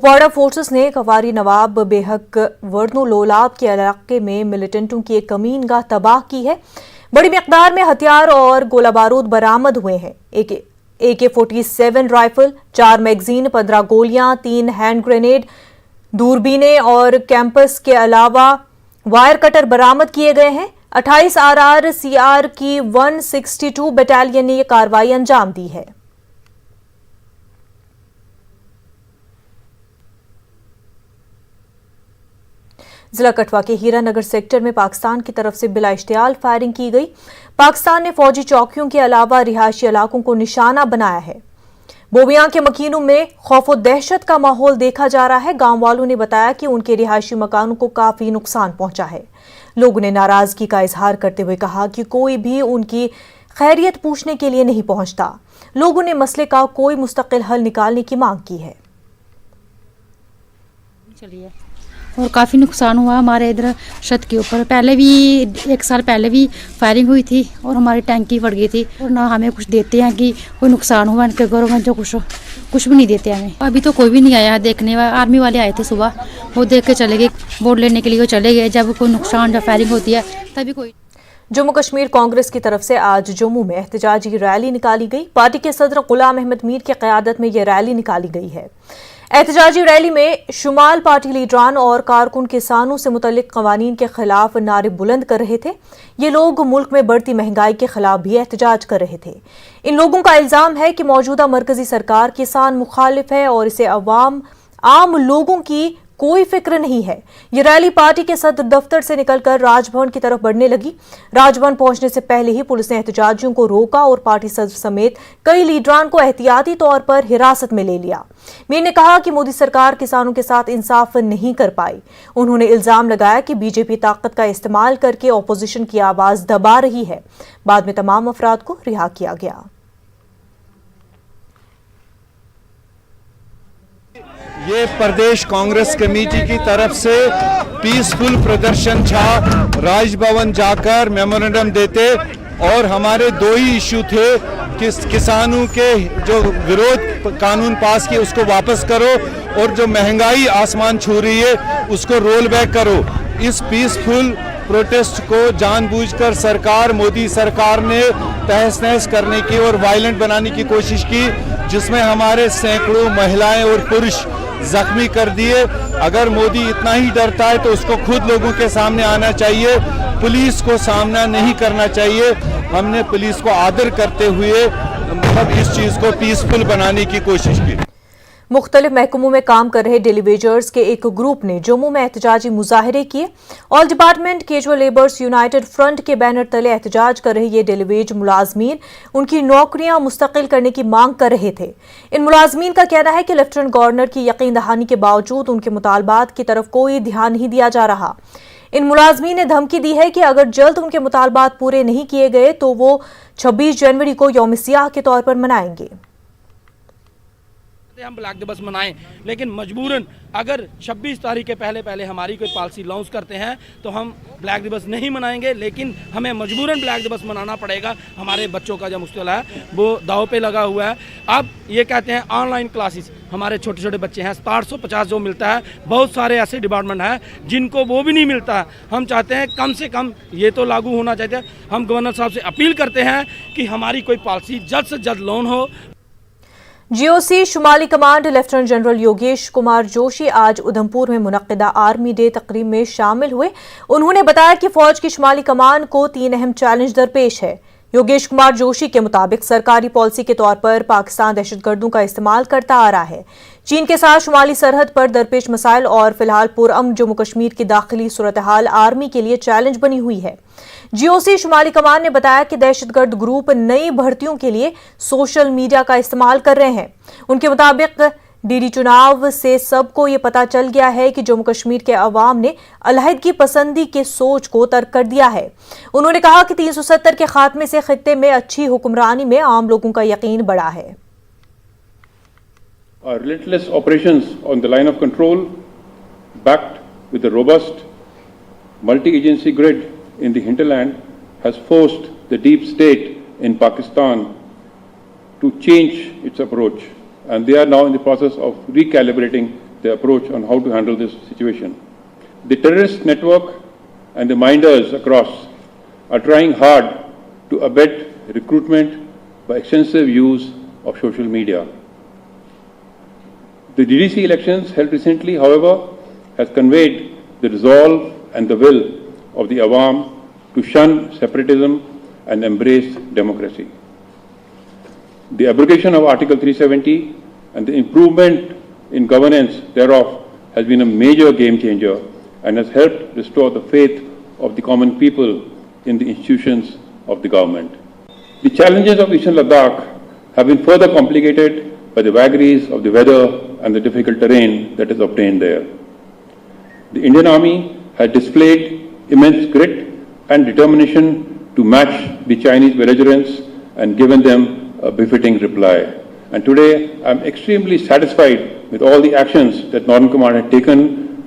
Kupwara forces ने कवारी नवाब बेहक वर्नो लोलाब के इलाके में मिलिटेंटों की एक कमीनगाह तबाह की है। बड़ी मिकदार में हथियार और गोला बारूद बरामद हुए हैं। AK-47 राइफल, 4 मैगजीन, 15 गोलियां, 3 हैंड ग्रेनेड, दूरबीनें और कैंपस के अलावा वायर कटर बरामद किए गए हैं। 28 RRCR की 162 बटालियन ने यह कार्रवाई अंजाम दी है। जिला कठवा के हीरानगर सेक्टर में पाकिस्तान की तरफ से बिला इश्तियाल फायरिंग की गई। पाकिस्तान ने फौजी चौकियों के अलावा रिहायशी इलाकों को निशाना बनाया है। बोबियां के मकीनों में खौफ और दहशत का माहौल देखा जा रहा है। गांव वालों ने बताया कि उनके रिहायशी मकानों को काफी नुकसान पहुंचा है। लोगों ने नाराजगी का इजहार करते हुए कहा कि कोई भी उनकी खैरियत पूछने के लिए नहीं पहुंचता। लोगों ने मसले का कोई मुस्तकिल हल निकालने की मांग की है। और काफ़ी नुकसान हुआ हमारे इधर छत के ऊपर। पहले भी 1 साल पहले भी फायरिंग हुई थी और हमारी टैंकी फट गई थी। और ना हमें कुछ देते हैं कि कोई नुकसान हुआ इनके घरों में, जो कुछ भी नहीं देते हमें। अभी तो कोई भी नहीं आया देखने वाला। आर्मी वाले आए थे सुबह, वो देख के चले गए, वोट लेने के लिए वो चले गए। जब कोई नुकसान जब फायरिंग होती है तभी कोई। जम्मू कश्मीर कांग्रेस की तरफ से आज जम्मू में एहतजाजी रैली निकाली गई। पार्टी के सदर गुलाम अहमद मीर की क़यादत में यह रैली निकाली गई है। एहतजाजी रैली में शुमाल पार्टी लीडरान और कारकुन किसानों से मुतल्लिक कवानीन के खिलाफ नारे बुलंद कर रहे थे। ये लोग मुल्क में बढ़ती महंगाई के खिलाफ भी एहतजाज कर रहे थे। इन लोगों का इल्जाम है कि मौजूदा मरकजी सरकार किसान मुखालिफ है और इसे आम लोगों की कोई फिक्र नहीं है। ये रैली पार्टी के सदर दफ्तर से निकलकर राजभवन की तरफ बढ़ने लगी। राजभवन पहुंचने से पहले ही पुलिस ने एहतजाजियों को रोका और पार्टी सदर समेत कई लीडरान को एहतियाती तौर पर हिरासत में ले लिया। मीर ने कहा कि मोदी सरकार किसानों के साथ इंसाफ नहीं कर पाई। उन्होंने इल्जाम लगाया कि बीजेपी ताकत का इस्तेमाल करके ऑपोजिशन की आवाज दबा रही है। बाद में तमाम अफराद को रिहा किया गया। ये प्रदेश कांग्रेस कमेटी की तरफ से पीसफुल प्रदर्शन था। राजभवन जाकर मेमोरेंडम देते और हमारे 2 ही इशू थे कि किसानों के जो विरोध कानून पास किए उसको वापस करो और जो महंगाई आसमान छू रही है उसको रोल बैक करो। इस पीसफुल प्रोटेस्ट को जानबूझकर सरकार, मोदी सरकार ने तहस नहस करने की और वायलेंट बनाने की कोशिश की, जिसमें हमारे सैकड़ों महिलाएं और पुरुष जख्मी कर दिए। अगर मोदी इतना ही डरता है तो उसको खुद लोगों के सामने आना चाहिए, पुलिस को सामना नहीं करना चाहिए। हमने पुलिस को आदर करते हुए इस चीज को पीसफुल बनाने की कोशिश की। मुख्तलिफ महकमों में काम कर रहे डेलीवेजर्स के एक ग्रुप ने जम्मू में एहतजाजी मुजाहरे किए। All department casual labours United front के बैनर तले एहतजाज कर रहे ये डेलीवेज मुलाजमीन उनकी नौकरियां मुस्तकिल करने की मांग कर रहे थे। इन मुलाजमीन का कहना है कि लेफ्टिनेंट गवर्नर की यकीन दहानी के बावजूद उनके मुतालबात की तरफ कोई ध्यान नहीं दिया जा रहा। इन मुलाजमीन ने धमकी दी है कि अगर जल्द उनके मुतालबात पूरे नहीं किए गए तो वो 26 जनवरी को यौम सियाह के तौर पर मनाएंगे। हम ब्लैक दिवस मनाएं, लेकिन मजबूरन अगर 26 तारीख के पहले हमारी कोई पॉलिसी लॉन्च करते हैं तो हम ब्लैक दिवस नहीं मनाएंगे। लेकिन हमें मजबूरन ब्लैक दिवस मनाना पड़ेगा। हमारे बच्चों का जो मुश्किल है वो दाव पे लगा हुआ है। अब ये कहते हैं ऑनलाइन क्लासेस, हमारे छोटे छोटे बच्चे हैं 750 जो मिलता है, बहुत सारे ऐसे डिपार्टमेंट हैं जिनको वो भी नहीं मिलता है। हम चाहते हैं कम से कम ये तो लागू होना चाहिए। हम गवर्नर साहब से अपील करते हैं कि हमारी कोई पॉलिसी जल्द से जल्द लॉन्च हो। जीओसी शुमाली command lieutenant general Yogesh Kumar Joshi आज उधमपुर में मुनक्किदा आर्मी डे तकरीब में शामिल हुए। उन्होंने बताया कि फौज की शुमाली कमान को 3 अहम चैलेंज दरपेश है। योगेश कुमार जोशी के मुताबिक सरकारी पॉलिसी के तौर पर पाकिस्तान दहशतगर्दों का इस्तेमाल करता आ रहा है। चीन के साथ शुमाली सरहद पर दरपेश मसाइल और फिलहाल पुरअमन जम्मू कश्मीर की दाखिली सूरत हाल आर्मी के लिए चैलेंज बनी हुई है। जीओसी शुमाली कमान ने बताया कि दहशतगर्द ग्रुप नई भर्तियों के लिए सोशल मीडिया का इस्तेमाल कर रहे हैं। उनके मुताबिक डीडी चुनाव से सबको ये पता चल गया है कि जम्मू कश्मीर के अवाम ने अलहदगी पसंदी के सोच को तर्क कर दिया है। उन्होंने कहा कि 370 के खात्मे से खित्ते में अच्छी हुक्मरानी में आम लोगों का यकीन बढ़ा है। Our relentless operations on the line of control, backed with a robust multi-agency grid in the hinterland, has forced the deep state in Pakistan to change its approach, and they are now in the process of recalibrating their approach on how to handle this situation. The terrorist network and the minders across are trying hard to abet recruitment by extensive use of social media. The DDC elections held recently, however, has conveyed the resolve and the will of the Awam to shun separatism and embrace democracy. The abrogation of Article 370 and the improvement in governance thereof has been a major game changer and has helped restore the faith of the common people in the institutions of the government. The challenges of Eastern Ladakh have been further complicated by the vagaries of the weather and the difficult terrain that is obtained there. The Indian Army has displayed immense grit and determination to match the Chinese belligerents and given them a befitting reply. And today, I am extremely satisfied with all the actions that Northern Command had taken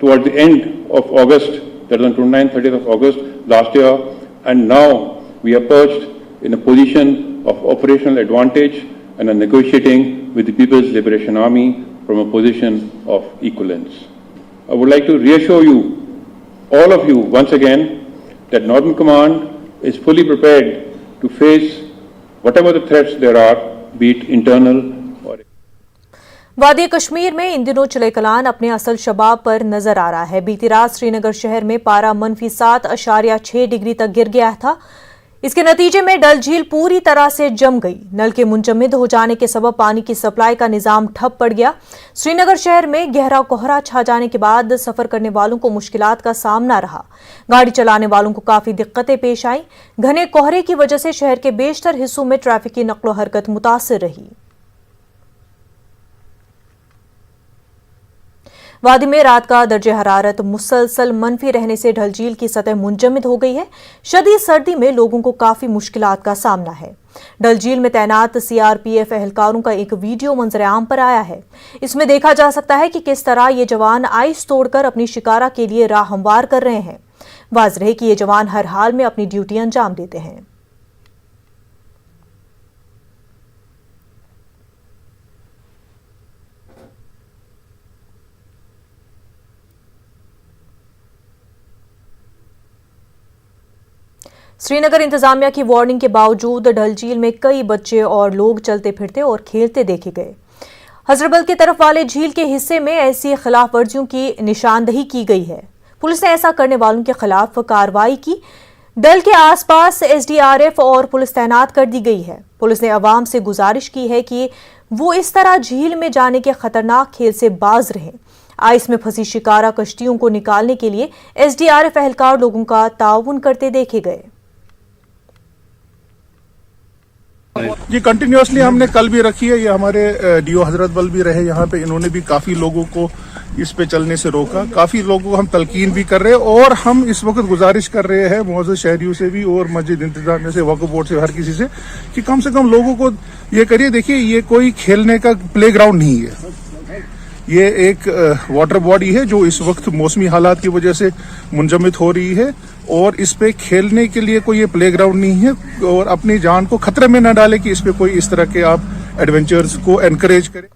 towards the end of August, that is on 29th, 30th of August last year, and now we are perched in a position of operational advantage and are negotiating with the People's Liberation Army from a position of equivalence. I would like to reassure you, all of you, once again, that Northern Command is fully prepared to face whatever the threats there are, be it internal or... वादी कश्मीर में इन दिनों चिले-कलान अपने असल शबाब पर नजर आ रहा है। बीती रात श्रीनगर शहर में पारा -7.6 डिग्री तक गिर गया था। इसके नतीजे में डल झील पूरी तरह से जम गई। नल के मुंजमद हो जाने के सबब पानी की सप्लाई का निजाम ठप पड़ गया। श्रीनगर शहर में गहरा कोहरा छा जाने के बाद सफर करने वालों को मुश्किलात का सामना रहा। गाड़ी चलाने वालों को काफी दिक्कतें पेश आईं। घने कोहरे की वजह से शहर के बेशतर हिस्सों में ट्रैफिक की नक्लो हरकत मुतासिर रही। वादी में रात का दर्जे हरारत मुसलसल मनफी रहने से ढल झील की सतह मुंजमद हो गई है। शदीद सर्दी में लोगों को काफी मुश्किलात का सामना है। डल झील में तैनात सीआरपीएफ एहलकारों का एक वीडियो मंजर आम पर आया है। इसमें देखा जा सकता है कि किस तरह ये जवान आइस तोड़कर अपनी शिकारा के लिए राह हमवार कर रहे हैं। वाज़ेह है कि ये जवान हर हाल में अपनी ड्यूटी अंजाम देते हैं। श्रीनगर इंतजामिया की वार्निंग के बावजूद डल झील में कई बच्चे और लोग चलते फिरते और खेलते देखे गए। हजरतबल की तरफ वाले झील के हिस्से में ऐसी खिलाफ वर्जियों की निशानदही की गई है। पुलिस ने ऐसा करने वालों के खिलाफ कार्रवाई की। डल के आसपास एसडीआरएफ और पुलिस तैनात कर दी गई है। पुलिस ने अवाम से गुजारिश की है कि वो इस तरह झील में जाने के खतरनाक खेल से बाज रहें। आइस में फंसी शिकारा कश्तियों को निकालने के लिए एसडीआरएफ एहलकार लोगों का ताउन करते देखे गए। ये कंटिन्यूसली हमने कल भी रखी है। ये हमारे डीओ हजरतबल भी रहे यहाँ पे, इन्होंने भी काफी लोगों को इस पे चलने से रोका। काफी लोगों को हम तलकीन भी कर रहे हैं और हम इस वक्त गुजारिश कर रहे हैं मुअज़्ज़ज़ शहरियों से भी और मस्जिद इंतजामिया से, वक्फ बोर्ड से, हर किसी से कि कम से कम लोगों को ये करिए। देखिए, ये कोई खेलने का प्ले ग्राउंड नहीं है। ये एक वाटर बॉडी है जो इस वक्त मौसमी हालात की वजह से मुंजमद हो रही है और इस पे खेलने के लिए कोई ये प्ले ग्राउंड नहीं है। और अपनी जान को खतरे में न डालें कि इस पे कोई इस तरह के आप एडवेंचर्स को एनकरेज करें।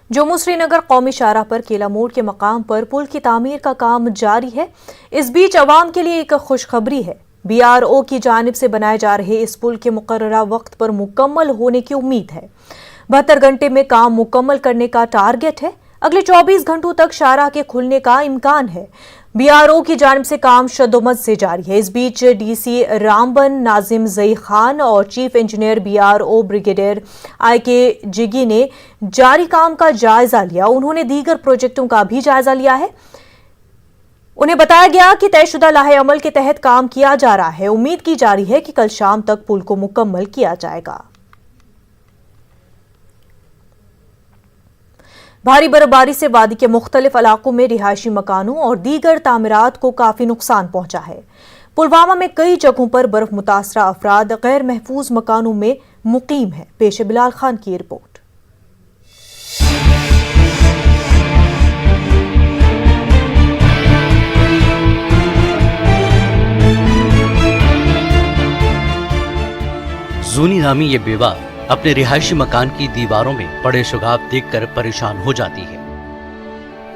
जम्मू श्रीनगर कौमी शाहराह पर केला मोड़ के मकाम पर पुल की तामीर का काम जारी है। इस बीच अवाम के लिए एक खुशखबरी है। बीआरओ की जानिब से बनाए जा रहे इस पुल के मुकर्ररा वक्त पर मुकम्मल होने की उम्मीद है। 72 घंटे में काम मुकम्मल करने का टारगेट है। अगले 24 घंटों तक शाहराह के खुलने का इम्कान है। बीआरओ की जानिब से काम शद्दोमद से जारी है। इस बीच डीसी रामबन नाजिम जई खान और चीफ इंजीनियर बीआरओ ब्रिगेडियर आईके जिगी ने जारी काम का जायजा लिया। उन्होंने दीगर प्रोजेक्टों का भी जायजा लिया है। उन्हें बताया गया कि तयशुदा लाहे अमल के तहत काम किया जा रहा है। उम्मीद की जा रही है कि कल शाम तक पुल को मुकम्मल किया जाएगा। भारी बर्फबारी से वादी के मुख्तलिफ इलाकों में रिहायशी मकानों और दीगर तामीरात को काफी नुकसान पहुंचा है। पुलवामा में कई जगहों पर बर्फ मुतासरा अफराद गैर महफूज मकानों में मुकीम है। पेश बिलाल खान की रिपोर्ट। जूनी नामी ये बेवा अपने रिहायशी मकान की दीवारों में बड़े शुगाब देखकर परेशान हो जाती है।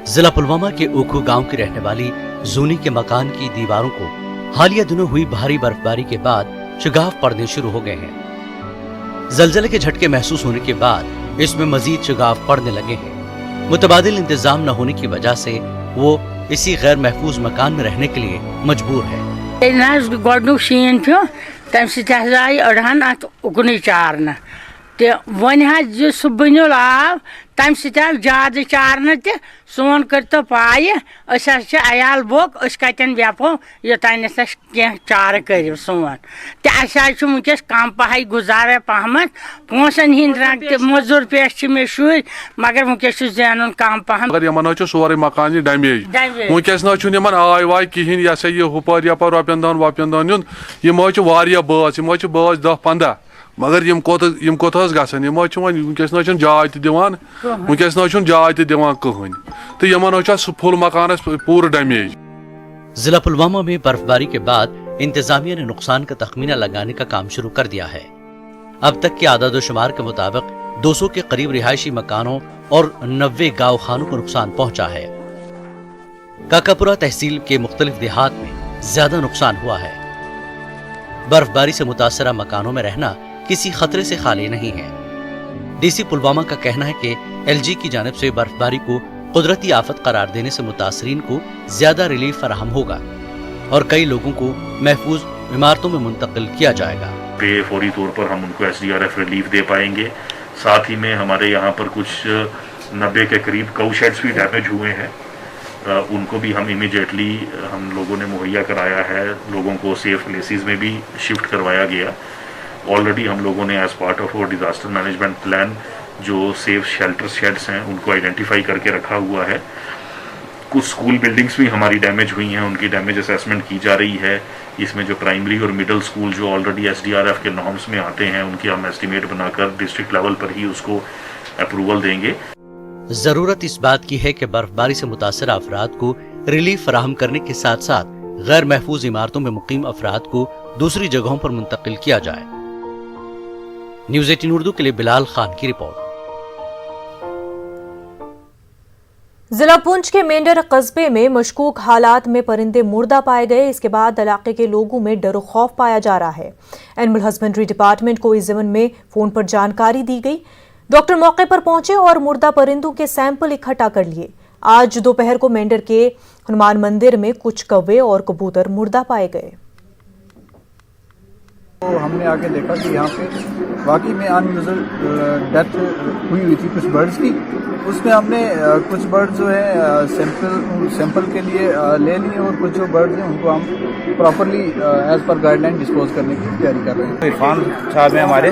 जिला पुलवामा के ओखू गांव की रहने वाली जूनी के मकान की दीवारों को हालिया दिनों हुई भारी बर्फबारी के बाद शिगाफ पड़ने शुरू हो गए हैं। जलजले के झटके महसूस होने के बाद इसमें मजीद शिगाफ पड़ने लगे हैं। मुतबादिल इंतजाम न होने की वजह से वो इसी गैर महफूज मकान में रहने के लिए मजबूर है। गोडनुक शीन तम आई अड़हन अत उकन चारन तो वन सह बुनिल आव तम आव ज्यादा चारन तोन कर तो पाए अयाल बोक कतन वेपो योतान कह चार कर सोन तो वनकस कम पह गुजारा पहमत पोसन हिंद रंग मजूर पेश मे शुर मगर वनकस जैन कम पहम मगर सोरे मकान डैमेज वनकस न आय वाय कहें यह हुपर यपर रोपियन दन यम बस 10-15 मगर यम कोत गसन वनकस न जाय दिवान वनकस न जाय दिवान कहें तो यमन फुल मकान पूरा डैमेज। जिला पुलवामा में बर्फबारी के बाद इंतजामिया ने नुकसान का तखमीना लगाने का काम शुरू कर दिया है। अब तक के आदादोशुमार के मुताबिक 200 के करीब रिहायशी मकानों और 90 गाँव खानों को नुकसान पहुंचा है। काकापुरा तहसील के मुख्तलिफ देहात में ज्यादा नुकसान हुआ है। बर्फबारी से मुतासरा मकानों में रहना किसी खतरे से खाली नहीं है। डीसी पुलवामा का कहना है कि एलजी की जानिब से बर्फबारी को कुदरती आफत करार देने से मुतासरीन को ज्यादा रिलीफ फराहम होगा और कई लोगों को महफूज इमारतों में मुंतकिल किया जाएगा। फौरी तौर पर हम उनको SDRF रिलीफ दे पाएंगे। साथ ही में हमारे यहाँ पर कुछ 90 के करीब काउ शेड्स भी डैमेज हुए हैं, उनको भी हम इमीडिएटली हम लोगों ने मुहैया कराया है। लोगों को सेफ प्लेसेस में भी शिफ्ट करवाया गया। ऑलरेडी हम लोगों ने as part of disaster management plan जो सेफ शेल्टर शेड्स हैं उनको आइडेंटिफाई करके रखा हुआ है। कुछ स्कूल बिल्डिंग्स भी हमारी डैमेज हुई हैं, उनकी डैमेज असेसमेंट की जा रही है। इसमें जो प्राइमरी और मिडिल स्कूल जो ऑलरेडी SDRF के नॉर्म्स में आते हैं उनकी हम एस्टिमेट बनाकर डिस्ट्रिक्ट लेवल पर ही उसको अप्रूवल देंगे। जरूरत इस बात की है कि बर्फबारी से मुतासरा अफराद को रिलीफ फराहम करने के साथ साथ गैर महफूज इमारतों में मुकीम अफराद को दूसरी जगहों पर मुंतकिल किया जाए। न्यूज़ 18 उर्दू के लिए बिलाल खान की रिपोर्ट। जिला पुंछ के मेंढर कस्बे में मशकूक हालात में परिंदे मुर्दा पाए गए। इसके बाद इलाके के लोगों में डर खौफ पाया जा रहा है। एनिमल हस्बेंड्री डिपार्टमेंट को इस ज़मन में फोन पर जानकारी दी गई। डॉक्टर मौके पर पहुंचे और मुर्दा परिंदों के सैंपल इकट्ठा कर लिए। आज दोपहर को मेंढर के हनुमान मंदिर में कुछ कौवे और कबूतर मुर्दा पाए गए। तो हमने आके देखा कि यहाँ पे वाकई में अनयूजुअल डेथ हुई थी कुछ बर्ड्स की। उसमें हमने कुछ बर्ड्स जो है सैंपल के लिए ले लिए और कुछ जो बर्ड्स हैं उनको हम properly as per guideline dispose करने की तैयारी कर रहे हैं। इरफान साहब हैं हमारे,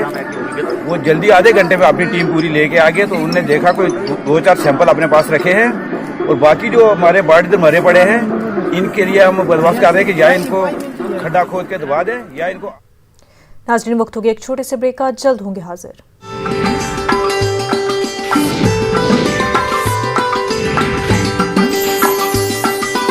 वो जल्दी आधे घंटे में अपनी टीम पूरी लेके आ गए। तो उन्होंने देखा कोई 2-4 सैंपल अपने पास रखे हैं और बाकी जो हमारे बर्ड इधर मरे पड़े हैं इनके लिए हम बंदोबस्त कर रहे हैं कि या इनको खड्डा खोद के दबा दें या इनको। नाज़रीन, वक्त हो गया एक छोटे से ब्रेक का, जल्द होंगे हाजिर।